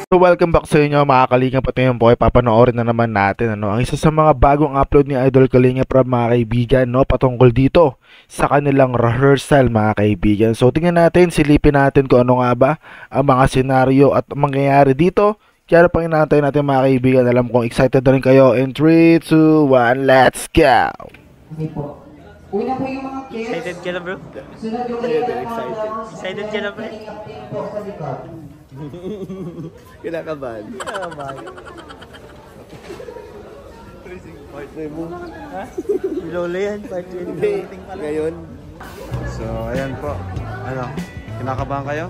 So welcome back sa inyo mga Kalingap, at ngayon po ay papanoorin na naman natin ang isa sa mga bagong upload ni Idol Kalingap Rob mga kaibigan, patungkol dito sa kanilang rehearsal mga kaibigan. So tingnan natin, silipin natin kung ano nga ba ang mga senaryo at mangyayari dito. Kaya pang inaantay natin mga kaibigan, alam kong excited na rin kayo. In 3, 2, 1, let's go! Okay po. Una po yung mga kids. Excited ka na bro? Sunod yung Excited ka na pre? po sa likod. Kinakabahan. Partner mo. Ha? Lolo yan, part yun. Ngayon. So, ayan po. Ano, kinakabahan kayo?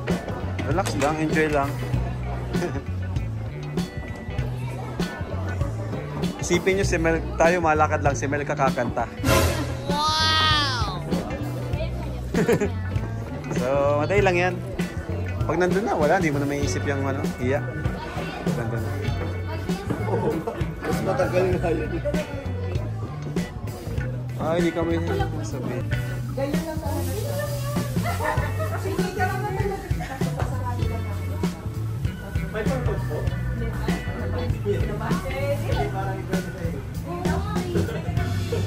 Relax lang, enjoy lang. Isipin nyo, si Mel, tayo malakad lang, si Mel kakakanta. Wow! So, madali lang yan. Pag nandun na, wala, hindi mo na may isip yung ano, iya. Nandun na. Mas matagal nga yun. Hindi kami sabihin. Ganyan lang sa akin. Kasi hindi ka naman may purpose po?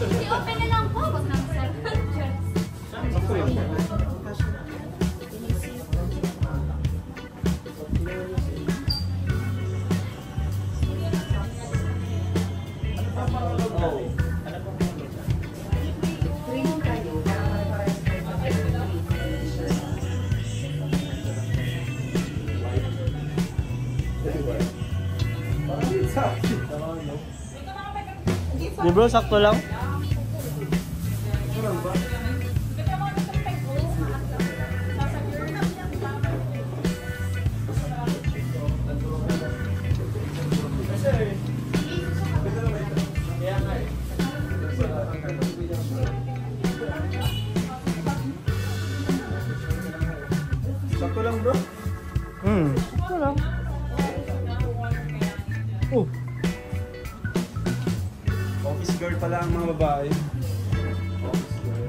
I-open na lang po. Wag nang Di bro, sakto lang. Sakto lang bro. Sakto lang. Office girl pala ang mga babae. Office girl.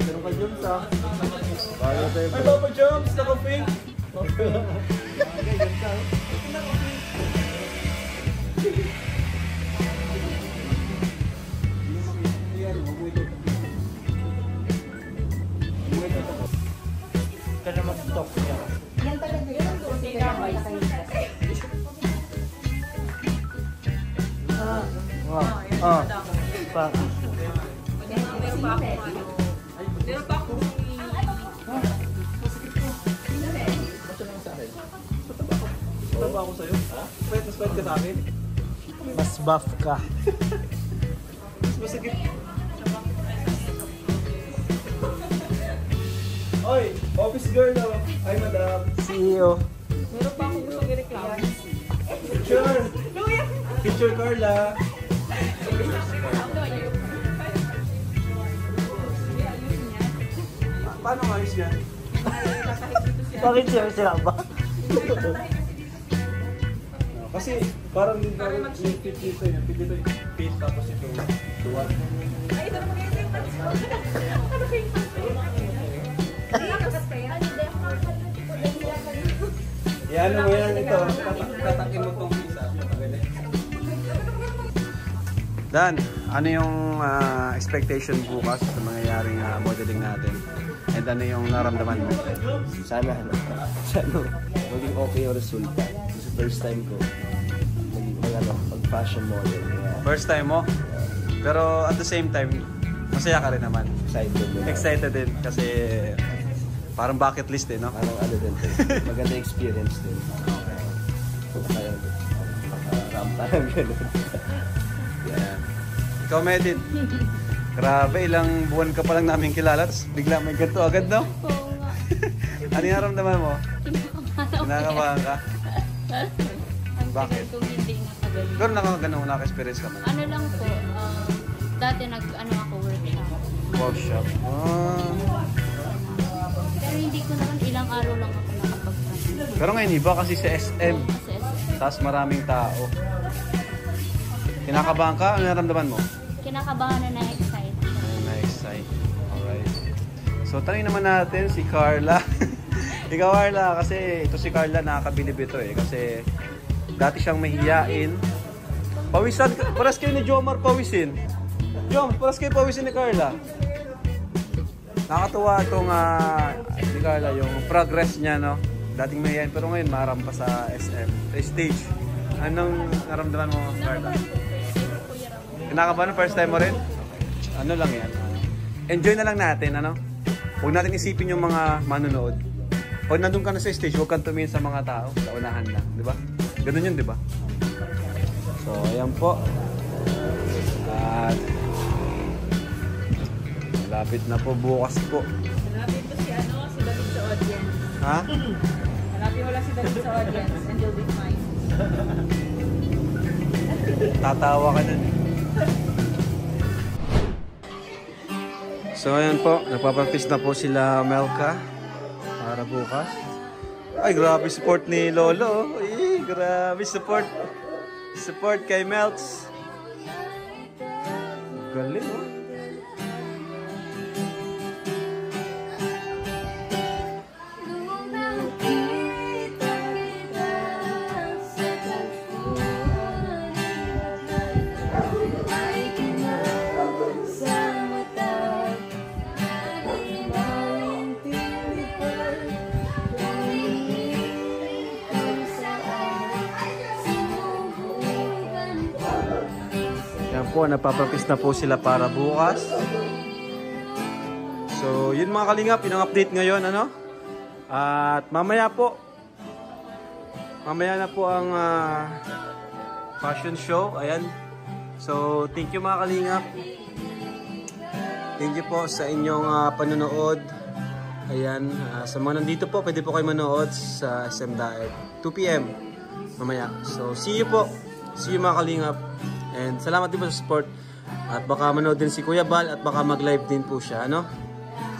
Meron ka dyan sa... Bayo tayo. Ay, Papa Jumps! Naka-pink! Ka na mag-stop niya. yan talaga yun. Hindi ka naman nakahigas. Pa. Taba ako sa'yo. Mas pwede ka sa akin. Mas buff ka. Mas masakit. Oy, office girl daw. Hi, madam. CEO. Meron pa akong gusto i-reklamo. Picture. Picture, Carla. Paano ayos yan? Bakit siya ba? Kasi parang din parang yung fit dito yun. Fit dito yung fit tapos ito. Tuwan. Ay, ito naman yung pants ko. Ano ba yung pants ko? Yan mo yan ito. Tatakin mo itong isa. Dan, ano yung expectation bukas sa mangyayaring modeling natin? And ano yung naramdaman mo? Sana maging okay yung resulta. Kasi first time ko mag-fashion model. Kaya First time mo? Pero at the same time, masaya ka rin naman. excited din. Excited din kasi parang bucket list no? Parang ano din. Maganda experience din. Kaya makaram parang gano'n. Yan. Ikaw, Medit. Grabe, ilang buwan ka pa lang namin kilala, tapos bigla may ganito agad, no? Oo nga. Ano yung naramdaman mo? Kinakabahan Kinakabahan ka? Ang Bakit? tagal kong hindi nakagaling. Pero naka-experience ka mo. Ano lang po, dati ako workshop. Workshop. Pero hindi ko naman ilang araw lang ako nakapag-ano. Pero ngayon iba kasi sa SM, Kasi tapos maraming tao. Kinakabahan ka? Ano naramdaman mo? kinakabahan na na-excite. Na-excite. Alright. So, tanongin naman natin si Carla. Ikaw, Carla, kasi ito si Carla nakakabilib ito eh. Kasi dati siyang mahihiyain. Pawisan, paras kayo ni Jomar pawisin. Jom, paras kayo pawisin ni Carla. Nakakatuwa itong ni Carla, yung progress niya, no? Dating mahihiyain, pero ngayon marampa sa SM, sa stage. Anong naramdaman mo, Carla? Kinakabahan first time mo rin? Ano lang yan? Enjoy na lang natin, ano? Huwag natin isipin yung mga manonood. Pag nandun ka na sa stage, huwag kang tumingin sa mga tao. Sa unahan lang, di ba? Ganun yun, di ba? So, ayan po. At malapit na po bukas po. Hanapin po si David sa audience. Ha? Hanapin mo lang si David sa audience and you'll be fine. Tatawa ka na. So, ayan po. Nagpapractice na po sila Melka. Para bukas. Ay, grabe support ni Lolo. Ay, grabe support. Support kay Melks. Galing, oh. Yan po, napapractice na po sila para bukas. So, yun mga kalingap, yun ang update ngayon, ano? At mamaya na po ang fashion show. Ayan. So, thank you mga kalingap. Thank you po sa inyong panonood. Ayan. Sa mga nandito po, pwede po kayo manood sa SM Daet. 2 PM mamaya. So, see you po. See you mga kalingap. And salamat din po sa support. At baka manood din si Kuya Bal at baka mag-live din po siya, ano?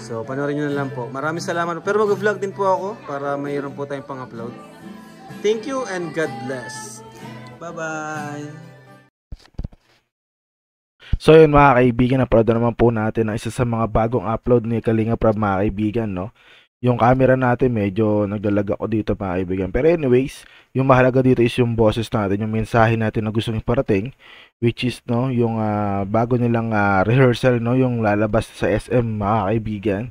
So, panoorin nyo na lang po. Maraming salamat. Pero mag-vlog din po ako para mayroon po tayong pang-upload. Thank you and God bless. Bye-bye! So yun mga kaibigan, na-proud na naman po natin na isa sa mga bagong upload ni Kalinga Prab mga kaibigan, no? Yung camera natin medyo naglalag ako dito mga kaibigan. Pero anyways, yung mahalaga dito is yung boses natin, yung mensahe natin na gusto iparating, which is no, yung bago nilang rehearsal, no, yung lalabas sa SM mga kaibigan.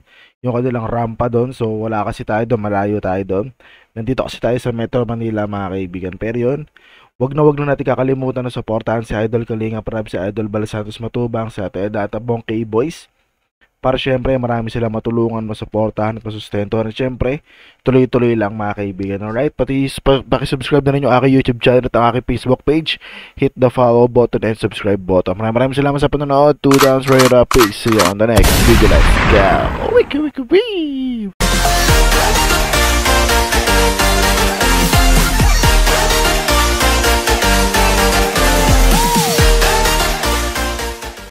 Yung kanilang rampa doon, so wala kasi tayo doon, malayo tayo doon. Nandito kasi tayo sa Metro Manila mga kaibigan. Pero yun, wag na natin kakalimutan na suportahan si Idol Kalinga Prab, si Idol Bal Santos Matubang, si Ate Edata Bongkay Boys. Para syempre marami sila matulungan, masuportahan at masustentuhan. At syempre, tuloy-tuloy lang mga kaibigan. Alright, pakisubscribe na rin yung aking YouTube channel at ang aking Facebook page. Hit the follow button and subscribe button. Maraming salamat sa panonood. 2 downs, right up. Peace. See you on the next video. Let's go.